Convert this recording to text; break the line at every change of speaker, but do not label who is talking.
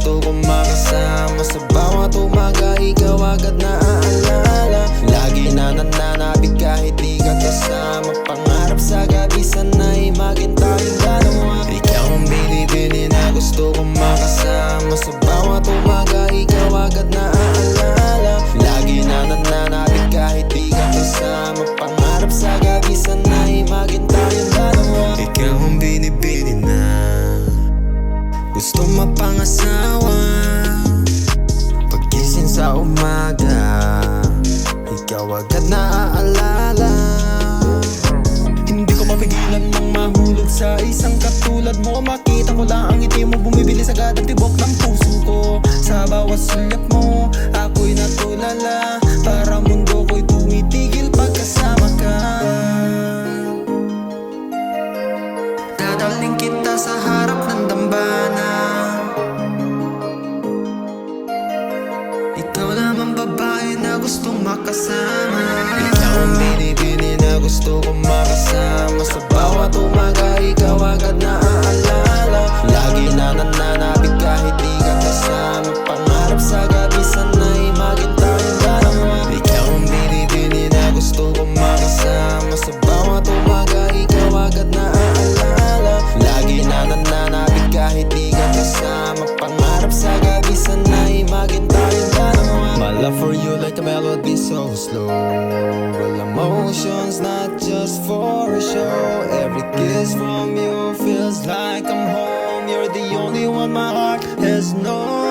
gusto kong makasama. Sa bawat umaga ikaw agad naaalala. Lagi na nananabig kahit di ka kasama. Pangarap sa gabi sana'y maging tayong dalawa. Ikaw ang binibini na gusto kong makasama. Sa bawat umaga ikaw agad naaalala. Lagi na nananabig kahit di ka kasama. Pangarap sa gabi sana'y maging tayong dalawa. Ikaw ang binibini na gusto mapangasawa. Paggising sa umaga ikaw agad naaalala. Hindi ko mapigilan ng mahulog sa isang katulad mo. Makita ko lang ang ngiti mo, bumibilis agad ang tibok ng puso ko. Sa bawat sulyap mo ako'y natulala. Para mundo ko'y tumitigil pagkasama ka. Dadalhin kita sa harap ng dambana. Ikaw naman babae na gustong makasama. Ikaw ang binibini na gusto kong makasama. Sa bawat umaga ikaw agad naaalala. Lagi na nananabig kahit di ka kasama. Pangarap sa gabi sana'y maging tayong dalawa. Ikaw ang binibini na gusto kong makasama. Sa bawat umaga ikaw agad naaalala. Lagi na nananabig kahit di ka kasama. Pangarap sa gabi sana'y maging tayong dalawa. My love for you like a melody so slow. Real emotions not just for a show. Every kiss from you feels like I'm home. You're the only one my heart has known.